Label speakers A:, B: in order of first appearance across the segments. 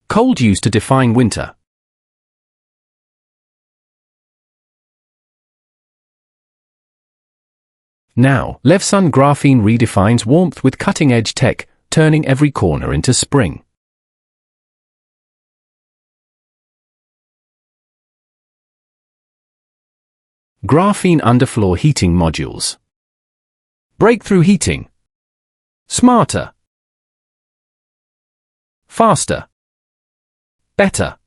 A: Cold used to define winter. Now, LEVSON graphene redefines warmth with cutting-edge tech, turning every corner into spring. Graphene underfloor heating modules. Breakthrough heating. Smarter. Faster. Better.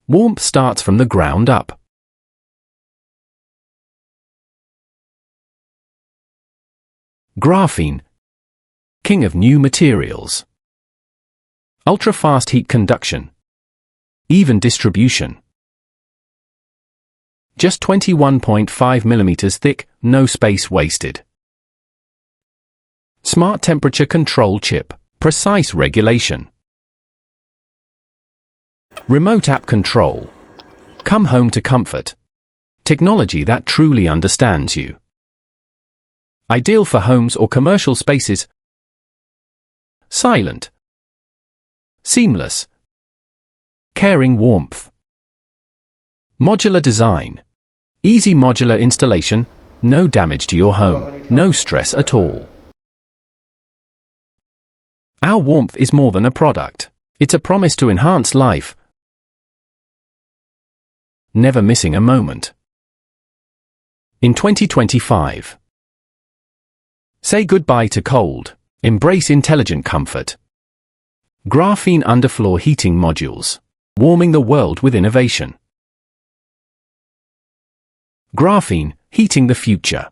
A: Warmth starts from the ground up. Graphene, king of new materials. Ultra-fast heat conduction. Even distribution. Just 21.5 mm thick, no space wasted. Smart temperature control chip, precise regulation. Remote app control. Come home to comfort. Technology that truly understands you. Ideal for homes or commercial spaces. Silent. Seamless. Caring warmth. Modular design. Easy modular installation, no damage to your home, no stress at all. Our warmth is more than a product. It's a promise to enhance life. Never missing a moment. In 2025. Say goodbye to cold. Embrace intelligent comfort. Graphene underfloor heating modules. Warming the world with innovation. Graphene, heating the future.